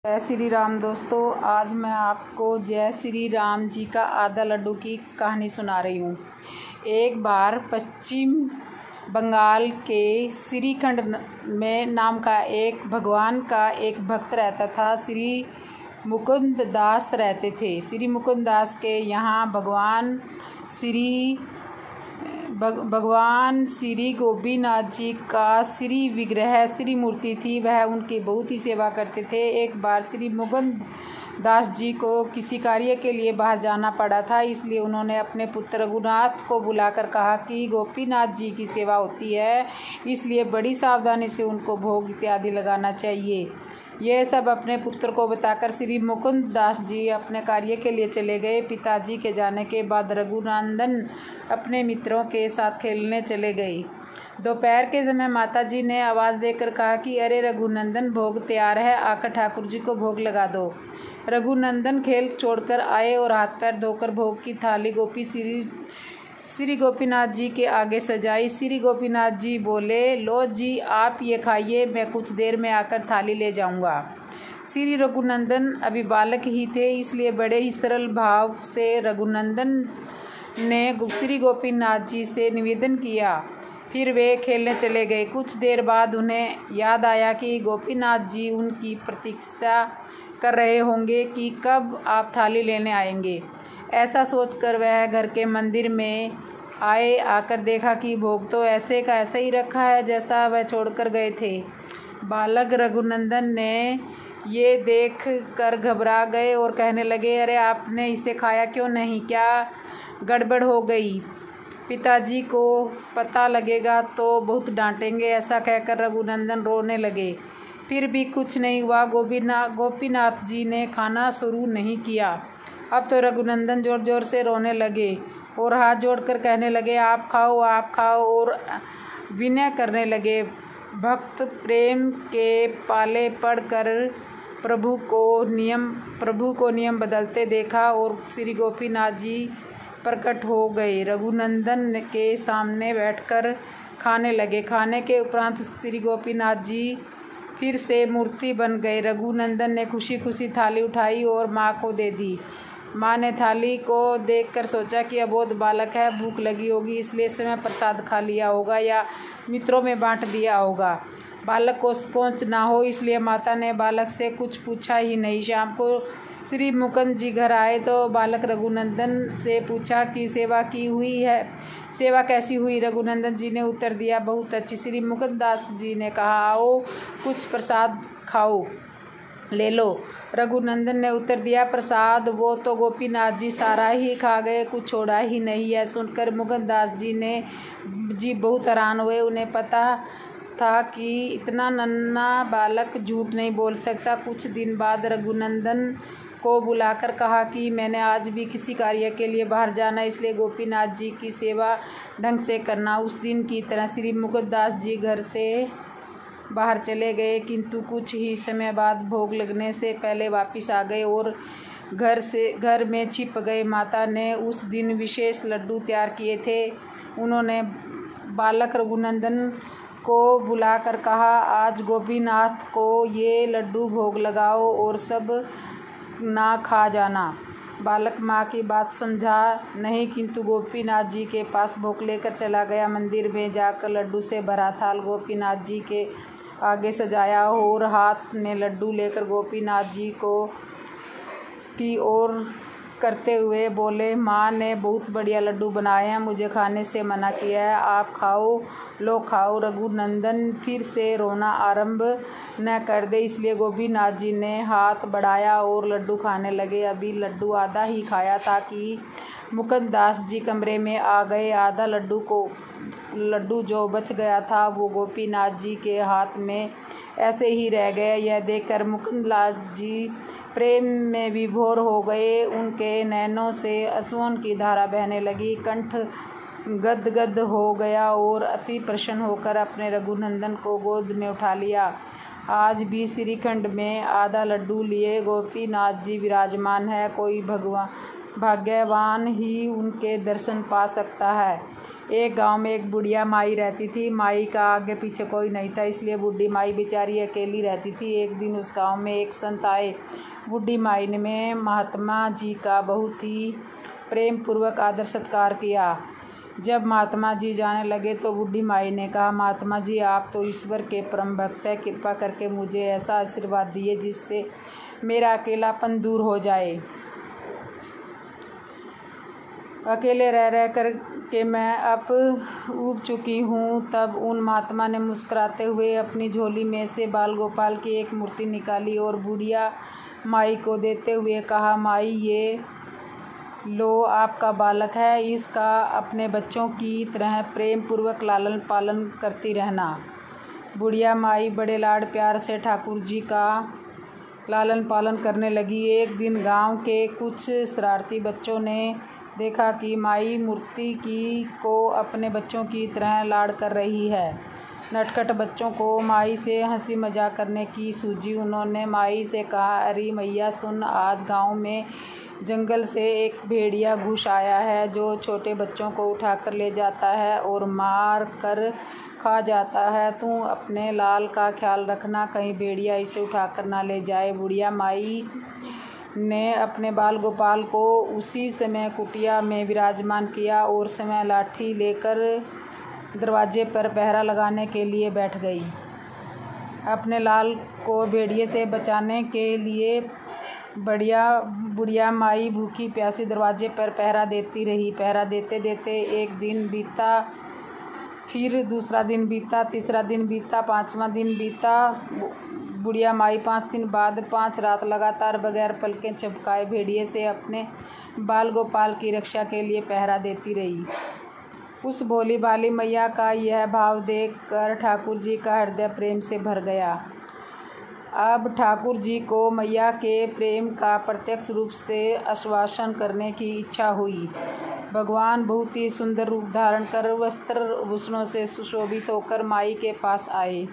जय श्री राम दोस्तों, आज मैं आपको जय श्री राम जी का आधा लड्डू की कहानी सुना रही हूँ। एक बार पश्चिम बंगाल के श्रीखंड में नाम का एक भगवान का एक भक्त रहता था। श्री मुकुंद दास रहते थे। श्री मुकुंद दास के यहाँ भगवान श्री गोपीनाथ जी का श्री विग्रह श्री मूर्ति थी। वह उनकी बहुत ही सेवा करते थे। एक बार श्री मुकुंद दास जी को किसी कार्य के लिए बाहर जाना पड़ा था, इसलिए उन्होंने अपने पुत्र रघुनाथ को बुलाकर कहा कि गोपीनाथ जी की सेवा होती है, इसलिए बड़ी सावधानी से उनको भोग इत्यादि लगाना चाहिए। यह सब अपने पुत्र को बताकर श्री मुकुंद दास जी अपने कार्य के लिए चले गए। पिताजी के जाने के बाद रघुनंदन अपने मित्रों के साथ खेलने चले गए। दोपहर के समय माताजी ने आवाज़ देकर कहा कि अरे रघुनंदन, भोग तैयार है, आकर ठाकुर जी को भोग लगा दो। रघुनंदन खेल छोड़कर आए और हाथ पैर धोकर भोग की थाली श्री गोपीनाथ जी के आगे सजाई। श्री गोपीनाथ जी बोले, लो जी, आप ये खाइए, मैं कुछ देर में आकर थाली ले जाऊंगा। श्री रघुनंदन अभी बालक ही थे, इसलिए बड़े ही सरल भाव से रघुनंदन ने श्री गोपीनाथ जी से निवेदन किया। फिर वे खेलने चले गए। कुछ देर बाद उन्हें याद आया कि गोपीनाथ जी उनकी प्रतीक्षा कर रहे होंगे कि कब आप थाली लेने आएंगे। ऐसा सोचकर वह घर के मंदिर में आए। आकर देखा कि भोग तो ऐसे का ऐसा ही रखा है जैसा वह छोड़कर गए थे। बालक रघुनंदन ने ये देख कर घबरा गए और कहने लगे, अरे आपने इसे खाया क्यों नहीं? क्या गड़बड़ हो गई? पिताजी को पता लगेगा तो बहुत डांटेंगे। ऐसा कहकर रघुनंदन रोने लगे। फिर भी कुछ नहीं हुआ। गोपीनाथ जी ने खाना शुरू नहीं किया। अब तो रघुनंदन जोर जोर से रोने लगे और हाथ जोड़कर कहने लगे, आप खाओ, आप खाओ, और विनय करने लगे। भक्त प्रेम के पाले पड़कर प्रभु को नियम बदलते देखा और श्री गोपीनाथ जी प्रकट हो गए। रघुनंदन के सामने बैठकर खाने लगे। खाने के उपरांत श्री गोपीनाथ जी फिर से मूर्ति बन गए। रघुनंदन ने खुशी खुशी थाली उठाई और माँ को दे दी। माँ ने थाली को देखकर सोचा कि अबोध बालक है, भूख लगी होगी, इसलिए इस समय प्रसाद खा लिया होगा या मित्रों में बांट दिया होगा। बालक को संकोच ना हो, इसलिए माता ने बालक से कुछ पूछा ही नहीं। शाम को श्री मुकुंद जी घर आए तो बालक रघुनंदन से पूछा कि सेवा कैसी हुई? रघुनंदन जी ने उत्तर दिया, बहुत अच्छी। श्री मुकुंद दास जी ने कहा, आओ कुछ प्रसाद खाओ, ले लो। रघुनंदन ने उत्तर दिया, प्रसाद? वो तो गोपीनाथ जी सारा ही खा गए, कुछ छोड़ा ही नहीं है। सुनकर मुकुंद दास जी बहुत हैरान हुए। उन्हें पता था कि इतना नन्हा बालक झूठ नहीं बोल सकता। कुछ दिन बाद रघुनंदन को बुलाकर कहा कि मैंने आज भी किसी कार्य के लिए बाहर जाना, इसलिए गोपीनाथ जी की सेवा ढंग से करना। उस दिन की तरह श्री मुकुंद दास जी घर से बाहर चले गए, किंतु कुछ ही समय बाद भोग लगने से पहले वापस आ गए और घर में छिप गए। माता ने उस दिन विशेष लड्डू तैयार किए थे। उन्होंने बालक रघुनंदन को बुलाकर कहा, आज गोपीनाथ को ये लड्डू भोग लगाओ और सब ना खा जाना। बालक माँ की बात समझा नहीं, किंतु गोपीनाथ जी के पास भोग लेकर चला गया। मंदिर में जाकर लड्डू से भरा थाल गोपीनाथ जी के आगे सजाया और हाथ में लड्डू लेकर गोपीनाथ जी की ओर करते हुए बोले, माँ ने बहुत बढ़िया लड्डू बनाए हैं, मुझे खाने से मना किया है, आप खाओ, लो खाओ। रघुनंदन फिर से रोना आरंभ न कर दे, इसलिए गोपीनाथ जी ने हाथ बढ़ाया और लड्डू खाने लगे। अभी लड्डू आधा ही खाया था कि मुकुंद दास जी कमरे में आ गए। आधा लड्डू जो बच गया था वो गोपीनाथ जी के हाथ में ऐसे ही रह गया। यह देखकर मुकुंद दास जी प्रेम में विभोर हो गए। उनके नैनों से आंसुओं की धारा बहने लगी। कंठ गदगद हो गया और अति प्रसन्न होकर अपने रघुनंदन को गोद में उठा लिया। आज भी श्रीखंड में आधा लड्डू लिए गोपीनाथ जी विराजमान है। कोई भाग्यवान ही उनके दर्शन पा सकता है। एक गांव में एक बुढ़िया माई रहती थी। माई का आगे पीछे कोई नहीं था, इसलिए बूढ़ी माई बेचारी अकेली रहती थी। एक दिन उस गांव में एक संत आए। बूढ़ी माई ने महात्मा जी का बहुत ही प्रेम पूर्वक आदर सत्कार किया। जब महात्मा जी जाने लगे तो बूढ़ी माई ने कहा, महात्मा जी आप तो ईश्वर के परम भक्त हैं, कृपा करके मुझे ऐसा आशीर्वाद दिए जिससे मेरा अकेलापन दूर हो जाए। अकेले रह कर के मैं अब ऊब चुकी हूँ। तब उन महात्मा ने मुस्कुराते हुए अपनी झोली में से बाल गोपाल की एक मूर्ति निकाली और बुढ़िया माई को देते हुए कहा, माई ये लो आपका बालक है, इसका अपने बच्चों की तरह प्रेम पूर्वक लालन पालन करती रहना। बुढ़िया माई बड़े लाड प्यार से ठाकुर जी का लालन पालन करने लगी। एक दिन गांव के कुछ शरारती बच्चों ने देखा कि माई मूर्ति को अपने बच्चों की तरह लाड कर रही है। नटखट बच्चों को माई से हंसी मजाक करने की सूझी। उन्होंने माई से कहा, अरे मैया सुन, आज गांव में जंगल से एक भेड़िया घुस आया है जो छोटे बच्चों को उठाकर ले जाता है और मार कर खा जाता है। तू अपने लाल का ख्याल रखना, कहीं भेड़िया इसे उठाकर ना ले जाए। बुढ़िया माई ने अपने बाल गोपाल को उसी समय कुटिया में विराजमान किया और समय लाठी लेकर दरवाजे पर पहरा लगाने के लिए बैठ गई। अपने लाल को भेड़िए से बचाने के लिए बुढ़िया माई भूखी प्यासी दरवाजे पर पहरा देती रही। पहरा देते देते एक दिन बीता, फिर दूसरा दिन बीता, तीसरा दिन बीता, पाँचवा दिन बीता। बुढ़िया माई 5 दिन बाद 5 रात लगातार बगैर पलकें झपकाए भेड़िए से अपने बाल गोपाल की रक्षा के लिए पहरा देती रही। उस भोली भाली मैया का यह भाव देखकर ठाकुर जी का हृदय प्रेम से भर गया। अब ठाकुर जी को मैया के प्रेम का प्रत्यक्ष रूप से आश्वासन करने की इच्छा हुई। भगवान बहुत ही सुंदर रूप धारण कर वस्त्र भूषणों से सुशोभित होकर माई के पास आए।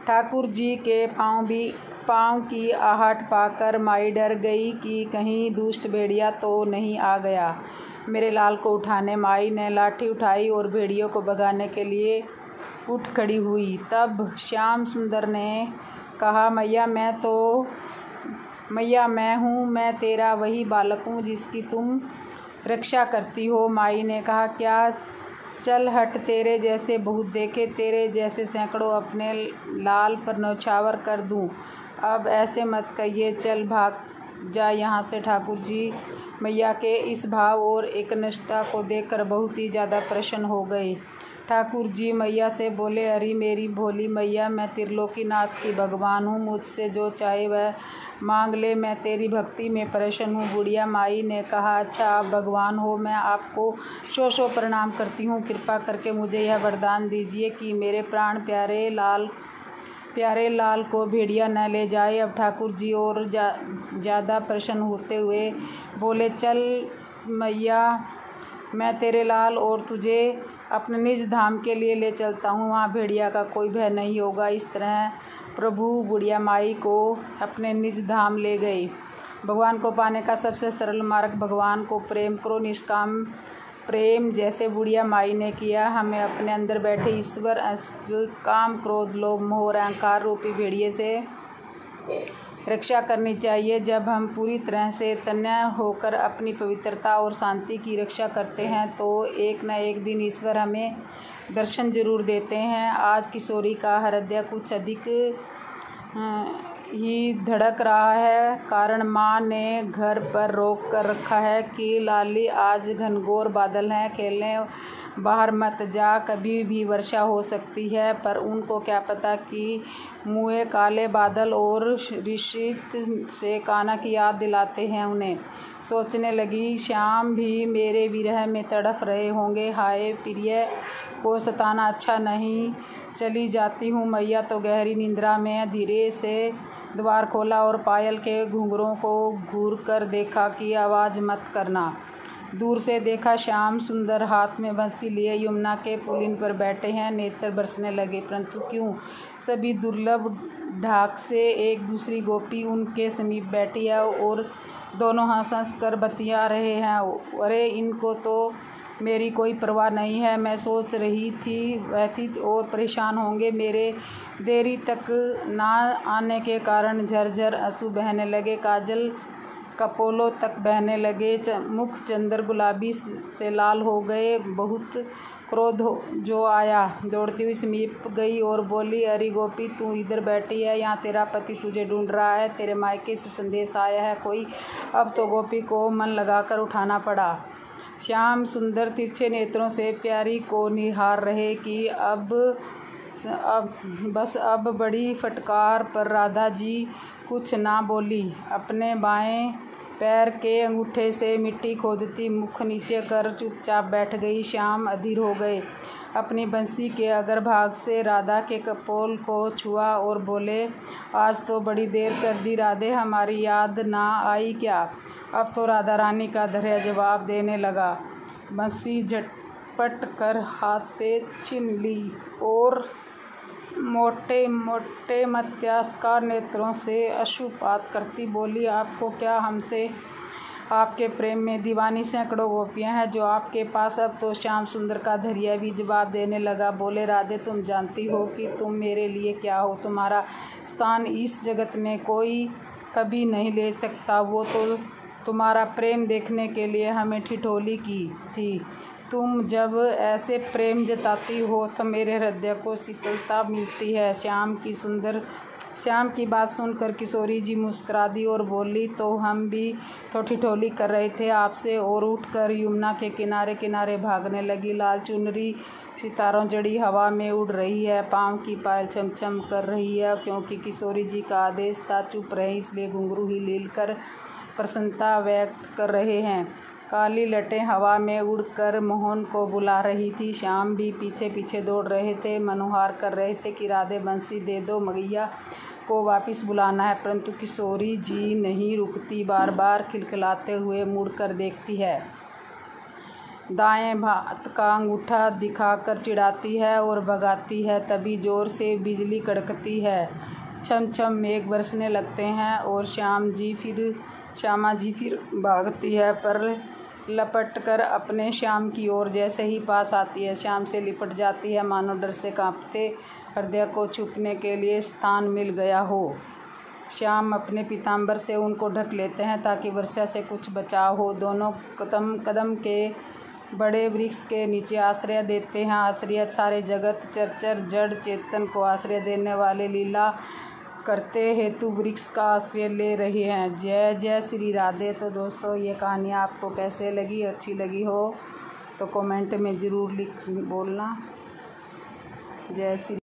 ठाकुर जी के पाँव की आहट पाकर माई डर गई कि कहीं दुष्ट भेड़िया तो नहीं आ गया मेरे लाल को उठाने। माई ने लाठी उठाई और भेड़ियों को भगाने के लिए उठ खड़ी हुई। तब श्याम सुंदर ने कहा, मैया मैं हूँ, मैं तेरा वही बालक हूँ जिसकी तुम रक्षा करती हो। माई ने कहा, क्या? चल हट, तेरे जैसे बहुत देखे, तेरे जैसे सैकड़ों अपने लाल पर न्यौछावर कर दूँ। अब ऐसे मत कहिए, चल भाग जा यहाँ से। ठाकुर जी मैया के इस भाव और एकनिष्ठा को देखकर बहुत ही ज़्यादा प्रसन्न हो गए। ठाकुर जी मैया से बोले, अरे मेरी भोली मैया, मैं त्रिलोकीनाथ की भगवान हूँ, मुझसे जो चाहे वह मांग ले, मैं तेरी भक्ति में प्रसन्न हूँ। बुढ़िया माई ने कहा, अच्छा आप भगवान हो, मैं आपको सौ प्रणाम करती हूँ। कृपा करके मुझे यह वरदान दीजिए कि मेरे प्राण प्यारे लाल को भेड़िया न ले जाए। अब ठाकुर जी और ज़्यादा प्रसन्न होते हुए बोले, चल मैया, मैं तेरे लाल और तुझे अपने निज धाम के लिए ले चलता हूँ, वहाँ भेड़िया का कोई भय नहीं होगा। इस तरह प्रभु बुढ़िया माई को अपने निज धाम ले गए। भगवान को पाने का सबसे सरल मार्ग भगवान को प्रेम करो, निष्काम प्रेम जैसे बुढ़िया माई ने किया। हमें अपने अंदर बैठे ईश्वर काम क्रोध लोभ मोह और अहंकार रूपी भेड़िए से रक्षा करनी चाहिए। जब हम पूरी तरह से तन्मय होकर अपनी पवित्रता और शांति की रक्षा करते हैं तो एक न एक दिन ईश्वर हमें दर्शन जरूर देते हैं। आज किशोरी का हृदय कुछ अधिक ही धड़क रहा है, कारण माँ ने घर पर रोक कर रखा है कि लाली आज घनघोर बादल हैं, खेलने बाहर मत जा, कभी भी वर्षा हो सकती है। पर उनको क्या पता कि मुँहे काले बादल और ऋषित से कान्हा की याद दिलाते हैं उन्हें। सोचने लगी, श्याम भी मेरे विरह में तड़फ रहे होंगे। हाय प्रिय को सताना अच्छा नहीं, चली जाती हूँ मैया तो गहरी निंद्रा में। धीरे से द्वार खोला और पायल के घुंघरों को घूर कर देखा कि आवाज़ मत करना। दूर से देखा, श्याम सुंदर हाथ में बंसी लिए यमुना के पुलिन पर बैठे हैं। नेत्र बरसने लगे, परंतु क्यों? सभी दुर्लभ ढाक से एक दूसरी गोपी उनके समीप बैठी है और दोनों हंस कर बतिया रहे हैं। अरे इनको तो मेरी कोई परवाह नहीं है। मैं सोच रही थी वह थी और परेशान होंगे। मेरे देरी तक ना आने के कारण झरझर आंसू बहने लगे, काजल कपोलों तक बहने लगे, मुख चंद्र गुलाबी से लाल हो गए। बहुत क्रोध जो आया, दौड़ती हुई समीप गई और बोली, अरे गोपी, तू इधर बैठी है, यहाँ तेरा पति तुझे ढूंढ रहा है, तेरे मायके से संदेश आया है कोई। अब तो गोपी को मन लगाकर उठाना पड़ा। श्याम सुंदर तिरछे नेत्रों से प्यारी को निहार रहे कि अब बड़ी फटकार पर राधा जी कुछ ना बोली। अपने बाएं पैर के अंगूठे से मिट्टी खोदती मुख नीचे कर चुपचाप बैठ गई। श्याम अधीर हो गए। अपनी बंसी के अग्रभाग से राधा के कपोल को छुआ और बोले, आज तो बड़ी देर कर दी राधे, हमारी याद ना आई क्या। अब तो राधा रानी का धैर्य जवाब देने लगा। बंसी झटपट कर हाथ से छीन ली और मोटे मोटे मत्स्यकार नेत्रों से अश्रुपात करती बोली, आपको क्या, हमसे आपके प्रेम में दीवानी सैकड़ों गोपियां हैं जो आपके पास। अब तो श्याम सुंदर का धैर्य भी जवाब देने लगा। बोले, राधे, तुम जानती हो कि तुम मेरे लिए क्या हो। तुम्हारा स्थान इस जगत में कोई कभी नहीं ले सकता। वो तो तुम्हारा प्रेम देखने के लिए हमें ठिठोली की थी। तुम जब ऐसे प्रेम जताती हो तो मेरे हृदय को शीतलता मिलती है। श्याम की बात सुनकर किशोरी जी मुस्कुरा दी और बोली, तो हम भी तो ठिठोली कर रहे थे आपसे। और उठकर यमुना के किनारे किनारे भागने लगी। लाल चुनरी सितारों जड़ी हवा में उड़ रही है, पाँव की पायल छमछम कर रही है। क्योंकि किशोरी जी का आदेश था चुप रहे, इसलिए घुंघरू ही लीलकर प्रसन्नता व्यक्त कर रहे हैं। काली लटें हवा में उड़कर मोहन को बुला रही थी। श्याम भी पीछे पीछे दौड़ रहे थे, मनोहार कर रहे थे कि राधे, बंसी दे दो, मगैया को वापस बुलाना है। परंतु किशोरी जी नहीं रुकती, बार बार खिलखिलाते हुए मुड़कर देखती है, दाएं हाथ का अंगूठा दिखाकर चिढ़ाती है और भगाती है। तभी जोर से बिजली कड़कती है, छम छम मेघ बरसने लगते हैं और श्यामा जी फिर भागती है, पर लपट कर अपने श्याम की ओर जैसे ही पास आती है, श्याम से लिपट जाती है, मानो डर से कांपते हृदय को छुपने के लिए स्थान मिल गया हो। श्याम अपने पीताम्बर से उनको ढक लेते हैं ताकि वर्षा से कुछ बचाव हो। दोनों कदम के बड़े वृक्ष के नीचे आश्रय देते हैं। आश्रय सारे जगत चरचर जड़ चेतन को आश्रय देने वाले लीला करते हेतु वृक्ष का आश्रय ले रहे हैं। जय जय श्री राधे। तो दोस्तों, ये कहानी आपको कैसे लगी, अच्छी लगी हो तो कमेंट में ज़रूर बोलना। जय श्री